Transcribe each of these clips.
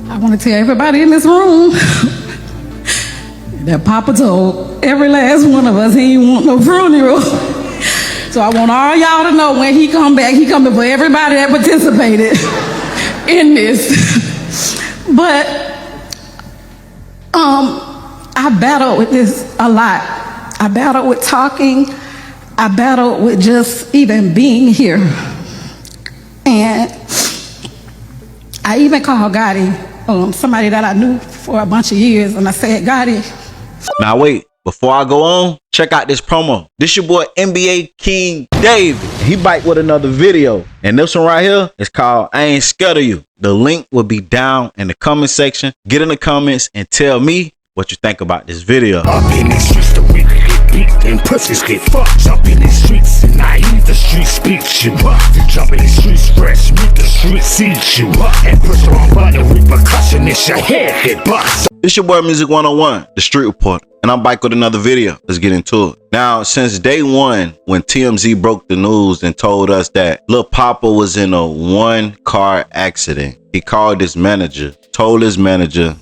I want to tell everybody in this room that Poppa told every last one of us he ain't want no funeral. So I want all y'all to know when he come back, he coming for everybody that participated in this. But I battled with this a lot. I battled with talking. I battled with just even being here. And I even called Gotti, somebody that I knew for a bunch of years, and I said, Gotti. Now wait, before I go on, check out this promo. This your boy NBA King David. He back with another video, and this one right here is called I Ain't Scared of You. The link will be down in the comment section. Get in the comments and tell me what you think about this video. Up in the streets, the weak get beat and pussies get fucked. Jump in the streets and naive, the street speaks you up. You jump in the streets fresh, meet the street seats you up. And push the wrong button with percussion, it's your head get bust. This your boy Music 101, the Street Reporter, and I'm back with another video. Let's get into it. Now, since day one, when TMZ broke the news and told us that Lil Poppa was in a 1-car accident, he called his manager, told his manager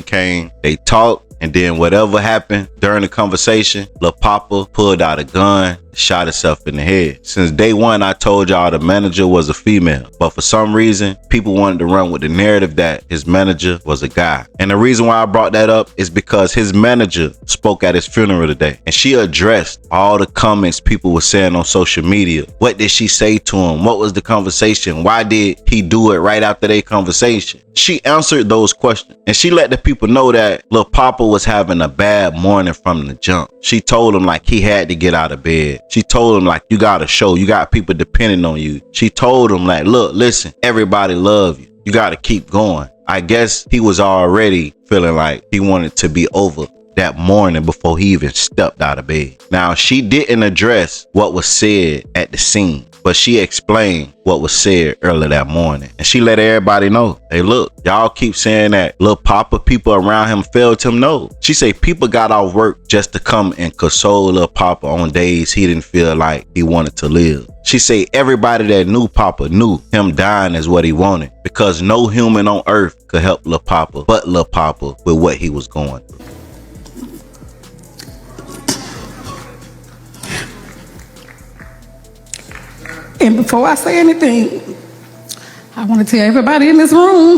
came, they talked, and then whatever happened during the conversation, Lil Poppa pulled out a gun, shot himself in the head. Since day one, I told y'all the manager was a female, but for some reason, people wanted to run with the narrative that his manager was a guy. And the reason why I brought that up is because his manager spoke at his funeral today, and she addressed all the comments people were saying on social media. What did she say to him? What was the conversation? Why did he do it right after their conversation? She answered those questions, and she let the people know that Lil Poppa was having a bad morning from the jump. She told him like he had to get out of bed. She told him like, you got a show, you got people depending on you. She told him like, look, listen, everybody love you. You got to keep going. I guess he was already feeling like he wanted to be over that morning before he even stepped out of bed. Now, she didn't address what was said at the scene, but she explained what was said earlier that morning. And she let everybody know, hey, look, y'all keep saying that Lil Poppa, people around him failed him. No. She said people got off work just to come and console Lil Poppa on days he didn't feel like he wanted to live. She said everybody that knew Poppa knew him dying is what he wanted, because no human on earth could help Lil Poppa but Lil Poppa with what he was going through. And before I say anything, I want to tell everybody in this room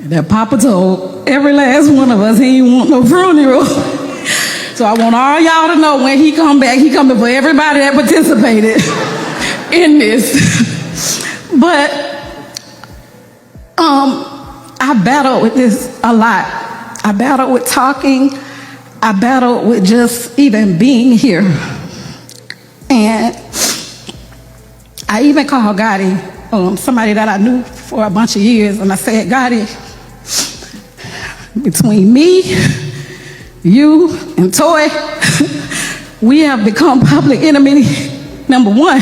that Poppa told every last one of us he ain't want no funeral. So I want all y'all to know when he come back, he coming for everybody that participated in this. But I battled with this a lot. I battled with talking. I battled with just even being here. And I even called Gotti, somebody that I knew for a bunch of years, and I said, Gotti, between me, you, and Toy, we have become public enemy number one.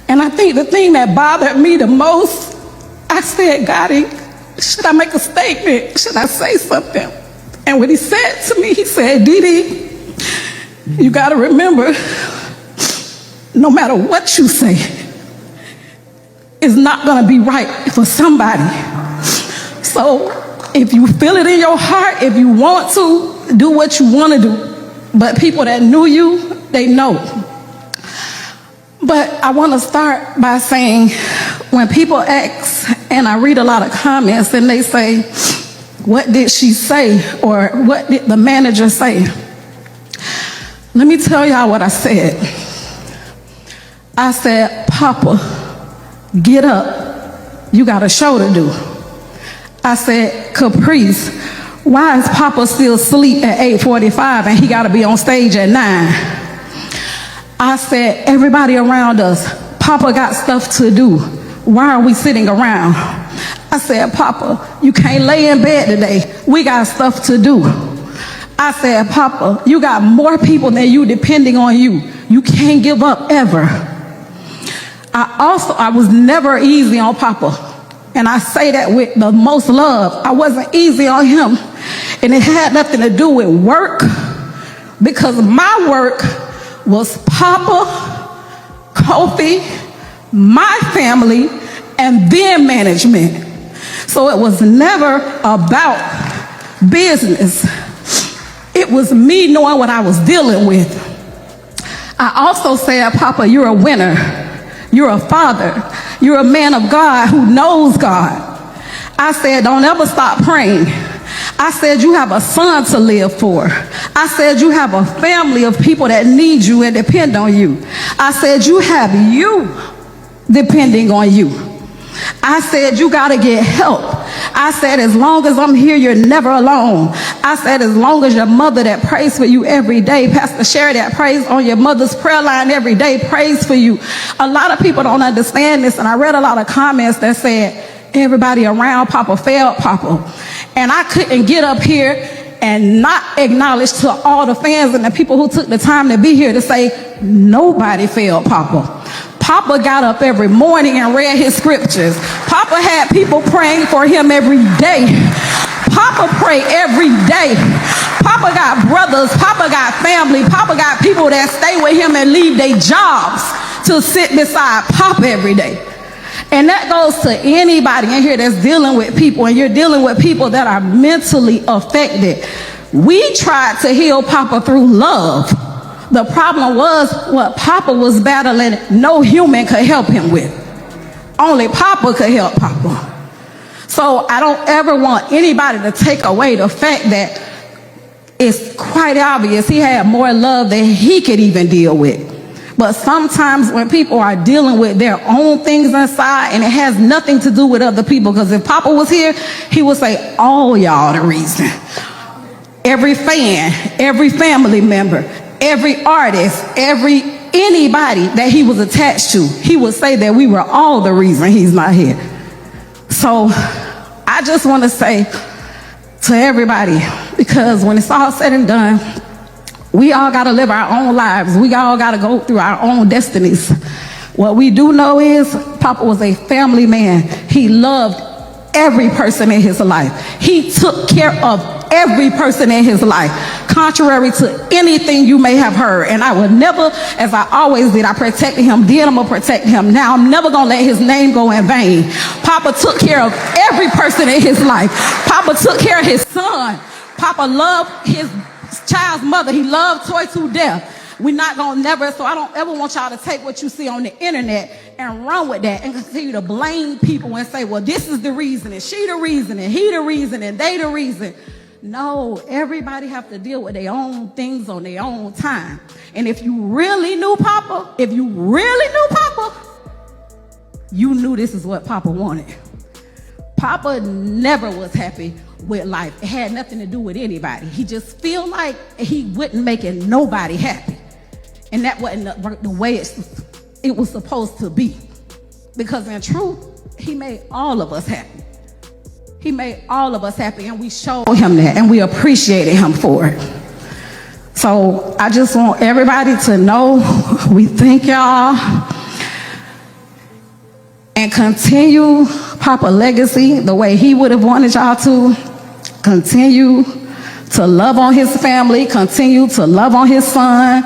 And I think the thing that bothered me the most, I said, Gotti, should I make a statement? Should I say something? And what he said to me, he said, Dee, you gotta remember, no matter what you say, it's not gonna be right for somebody. So if you feel it in your heart, if you want to, do what you wanna do. But people that knew you they know. But I want to start by saying, when people ask, and I read a lot of comments, and they say, what did she say? Or what did the manager say? Let me tell y'all what I said. I said, Poppa, get up. You got a show to do. I said, Caprice, why is Poppa still asleep at 8:45 and he got to be on stage at 9? I said, everybody around us, Poppa got stuff to do. Why are we sitting around? I said, Poppa, you can't lay in bed today. We got stuff to do. I said, Poppa, you got more people than you depending on you. You can't give up ever. I was never easy on Poppa. And I say that with the most love. I wasn't easy on him. And it had nothing to do with work, because my work was Poppa, Kofi, my family, and then management. So it was never about business. It was me knowing what I was dealing with. I also said, Poppa, you're a winner. You're a father. You're a man of God who knows God. I said, don't ever stop praying. I said, you have a son to live for. I said, you have a family of people that need you and depend on you. I said, you have you depending on you. I said, you got to get help. I said, as long as I'm here, you're never alone. I said, as long as your mother that prays for you every day, Pastor Sherry that prays on your mother's prayer line every day, prays for you. A lot of people don't understand this, and I read a lot of comments that said, everybody around Poppa failed Poppa. And I couldn't get up here and not acknowledge to all the fans and the people who took the time to be here to say, nobody failed Poppa. Poppa got up every morning and read his scriptures. Poppa had people praying for him every day. Poppa prayed every day. Poppa got brothers. Poppa got family. Poppa got people that stay with him and leave their jobs to sit beside Poppa every day. And that goes to anybody in here that's dealing with people, and you're dealing with people that are mentally affected. We tried to heal Poppa through love. The problem was what Poppa was battling, no human could help him with. Only Poppa could help Poppa. So I don't ever want anybody to take away the fact that it's quite obvious he had more love than he could even deal with. But sometimes when people are dealing with their own things inside, and it has nothing to do with other people, because if Poppa was here, he would say, all y'all the reason. Every fan, every family member, every artist, anybody that he was attached to, he would say that we were all the reason he's not here. So I just want to say to everybody, because when it's all said and done, we all got to live our own lives. We all got to go through our own destinies. What we do know is Poppa was a family man. He loved every person in his life. He took care of every person in his life, contrary to anything you may have heard. And I would never, as I always did, I protected him then, I'm going to protect him now. I'm never going to let his name go in vain. Poppa took care of every person in his life. Poppa took care of his son. Poppa loved his child's mother. He loved Toy to death. We're not going to never, so I don't ever want y'all to take what you see on the internet and run with that and continue to blame people and say, well, this is the reason, and she the reason, and he the reason, and they the reason. No, everybody have to deal with their own things on their own time. And if you really knew Poppa, you knew this is what Poppa wanted. Poppa never was happy with life. It had nothing to do with anybody. He just feel like he wasn't making nobody happy. And that wasn't the way it was supposed to be. Because in truth, he made all of us happy. He made all of us happy, and we showed him that, and we appreciated him for it. So I just want everybody to know we thank y'all, and continue Poppa legacy the way he would have wanted y'all to. Continue to love on his family. Continue to love on his son.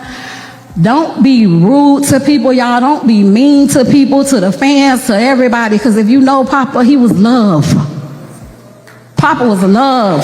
Don't be rude to people, y'all. Don't be mean to people, to the fans, to everybody. Because if you know Poppa, he was love. Poppa was love.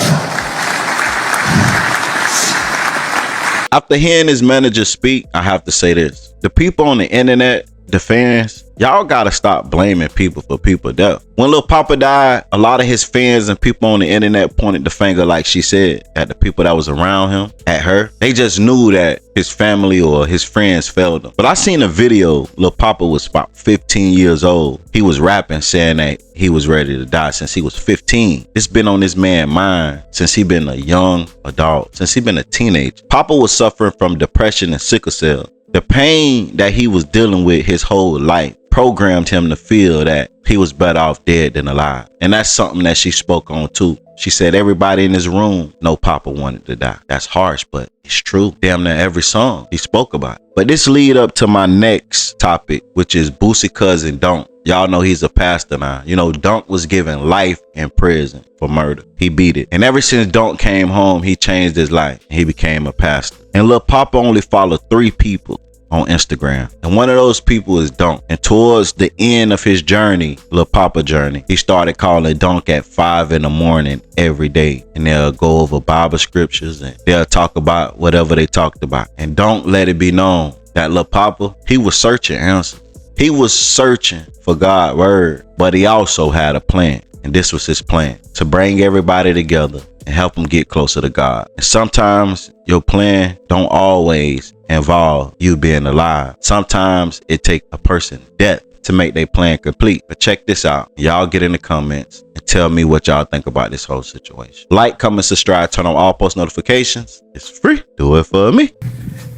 After hearing his manager speak, I have to say this. The people on the internet, the fans, y'all gotta stop blaming people for people's death. When Lil Poppa died, a lot of his fans and people on the internet pointed the finger, like she said, at the people that was around him, at her. They just knew that his family or his friends failed him. But I seen a video, Lil Poppa was about 15 years old. He was rapping saying that he was ready to die since he was 15. It's been on this man's mind since he been a young adult, since he been a teenager. Poppa was suffering from depression and sickle cell. The pain that he was dealing with his whole life programmed him to feel that he was better off dead than alive. And that's something that she spoke on too. She said everybody in this room know Poppa wanted to die. That's harsh, but it's true. Damn near every song he spoke about. But this lead up to my next topic, which is Boosie cousin Dunk. Y'all know he's a pastor now. You know, Dunk was given life in prison for murder. He beat it. And ever since Dunk came home, he changed his life. He became a pastor. And Lil Poppa only followed 3 people on Instagram. And one of those people is Dunk. And towards the end of his journey, Lil Poppa journey, he started calling Dunk at 5 in the morning every day. And they'll go over Bible scriptures and they'll talk about whatever they talked about. And Dunk let it be known that Lil Poppa, he was searching answers. He was searching for God's word, but he also had a plan. And this was his plan, to bring everybody together and help them get closer to God. And sometimes your plan don't always involve you being alive. Sometimes it takes a person's death to make their plan complete. But check this out. Y'all get in the comments and tell me what y'all think about this whole situation. Like, comment, subscribe, turn on all post notifications. It's free. Do it for me.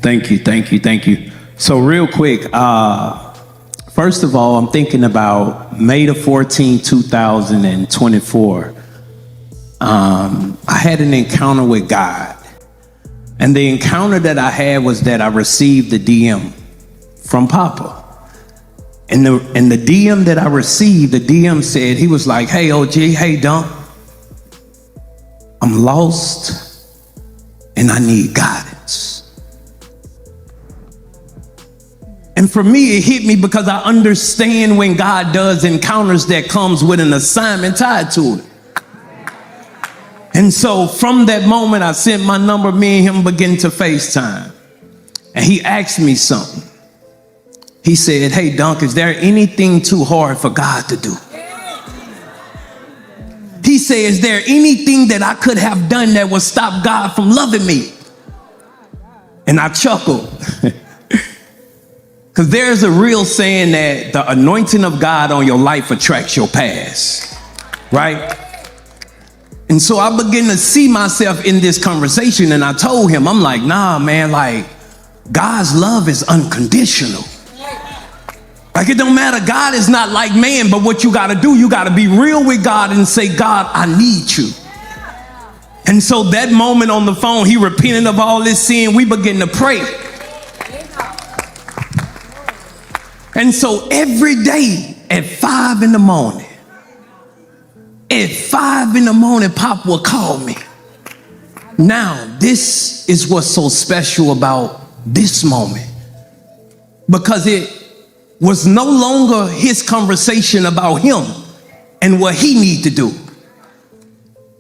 Thank you. So real quick, first of all, I'm thinking about May the 14th, 2024. I had an encounter with God. And the encounter that I had was that I received the DM from Poppa. And the DM that I received, the DM said, he was like, hey, OG, hey, Dunk, I'm lost and I need guidance. And for me, it hit me because I understand when God does encounters that comes with an assignment tied to it. And so from that moment, I sent my number, me and him began to FaceTime. And he asked me something. He said, hey, Dunk, is there anything too hard for God to do? He said, is there anything that I could have done that would stop God from loving me? And I chuckled. Because there's a real saying that the anointing of God on your life attracts your past, right? And so I began to see myself in this conversation, and I told him, I'm like, nah, man, like God's love is unconditional. Like it don't matter. God is not like man, but what you got to do, you got to be real with God and say, God, I need you. And so that moment on the phone, he repented of all this sin. We began to pray. And so every day at 5 in the morning, Pop will call me. Now, this is what's so special about this moment, because it was no longer his conversation about him and what he need to do.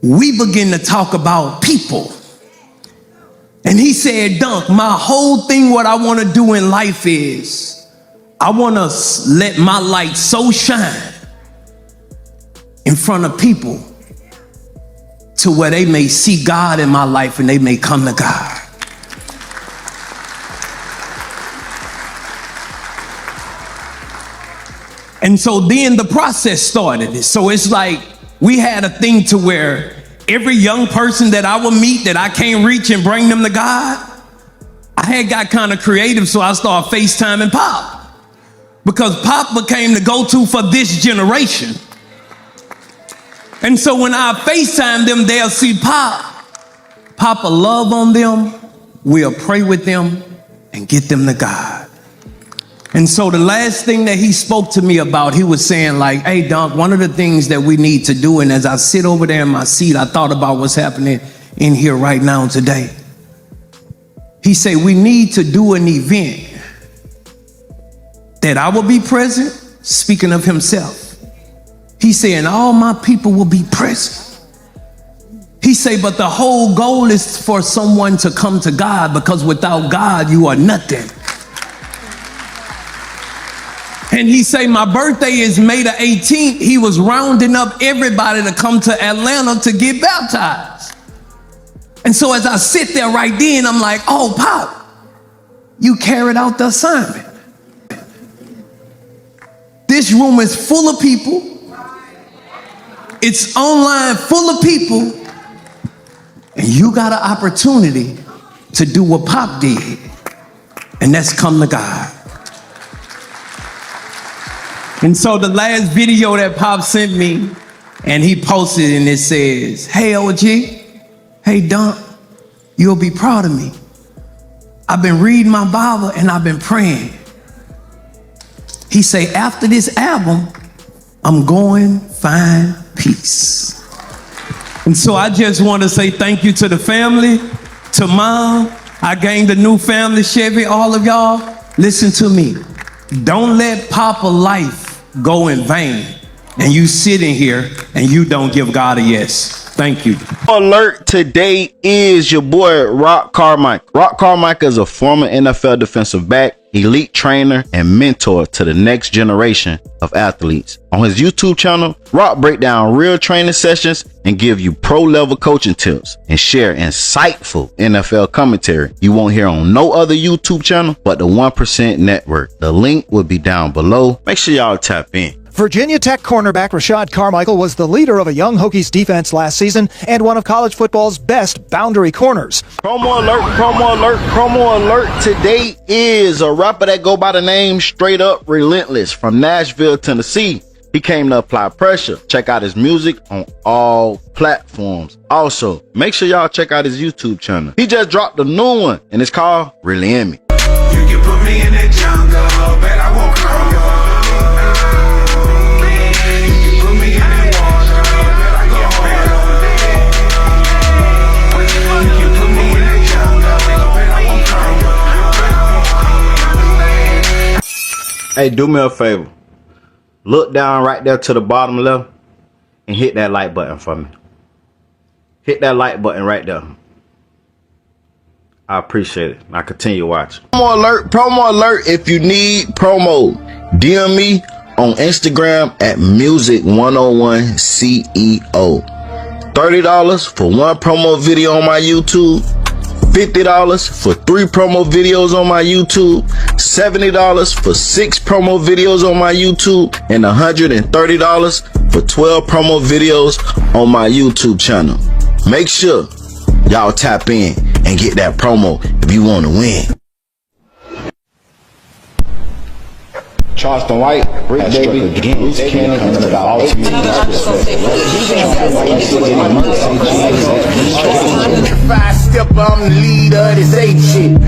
We begin to talk about people. And he said, Dunk, my whole thing, what I want to do in life is I want to let my light so shine in front of people to where they may see God in my life and they may come to God. And so then the process started. So it's like we had a thing to where every young person that I would meet that I can't reach and bring them to God, I had got kind of creative, so I started FaceTiming Pop. Because Pop became the go-to for this generation. And so when I FaceTime them, they'll see Papa love on them, we'll pray with them and get them to God. And so the last thing that he spoke to me about, he was saying like, hey, Dunk, one of the things that we need to do, and as I sit over there in my seat, I thought about what's happening in here right now today. He said, we need to do an event that I will be present, speaking of himself. He said, and all my people will be present. He say, but the whole goal is for someone to come to God, because without God, you are nothing. And he say, my birthday is May the 18th. He was rounding up everybody to come to Atlanta to get baptized. And so as I sit there right then, I'm like, oh, Pop, you carried out the assignment. This room is full of people. It's online full of people. And you got an opportunity to do what Pop did. And that's come to God. And so the last video that Pop sent me, and he posted, and it says, hey, OG, hey, Dunk, you'll be proud of me. I've been reading my Bible and I've been praying. He say, after this album, I'm going find peace. And so I just want to say thank you to the family, to Mom. I gained a new family, Chevy, all of y'all. Listen to me. Don't let Poppa life go in vain, and you sitting here and you don't give God a yes. Thank you. Alert today is your boy Rock Carmichael. Rock Carmichael is a former NFL defensive back, elite trainer, and mentor to the next generation of athletes. On his YouTube channel, Rock break down real training sessions and give you pro-level coaching tips and share insightful NFL commentary you won't hear on no other YouTube channel but the 1% Network. The link will be down below. Make sure y'all tap in. Virginia Tech cornerback Rashad Carmichael was the leader of a young Hokies defense last season and one of college football's best boundary corners. Promo alert, promo alert, promo alert. Today is a rapper that go by the name Straight Up Relentless from Nashville, Tennessee. He came to apply pressure. Check out his music on all platforms. Also, make sure y'all check out his YouTube channel. He just dropped a new one and it's called Really In Me. You can put me in the jungle, but I won't crumble. Hey, do me a favor. Look down right there to the bottom left and hit that like button for me. Hit that like button right there. I appreciate it. Now continue watching. Promo alert. If you need promo, DM me on Instagram at music101CEO. $30 for one promo video on my YouTube. $50 for 3 promo videos on my YouTube, $70 for 6 promo videos on my YouTube, and $130 for 12 promo videos on my YouTube channel. Make sure y'all tap in and get that promo if you want to win. Charleston White, Rick David, Bruce Cannon, coming to the ultimate. Five step, I'm the leader of this ape shit.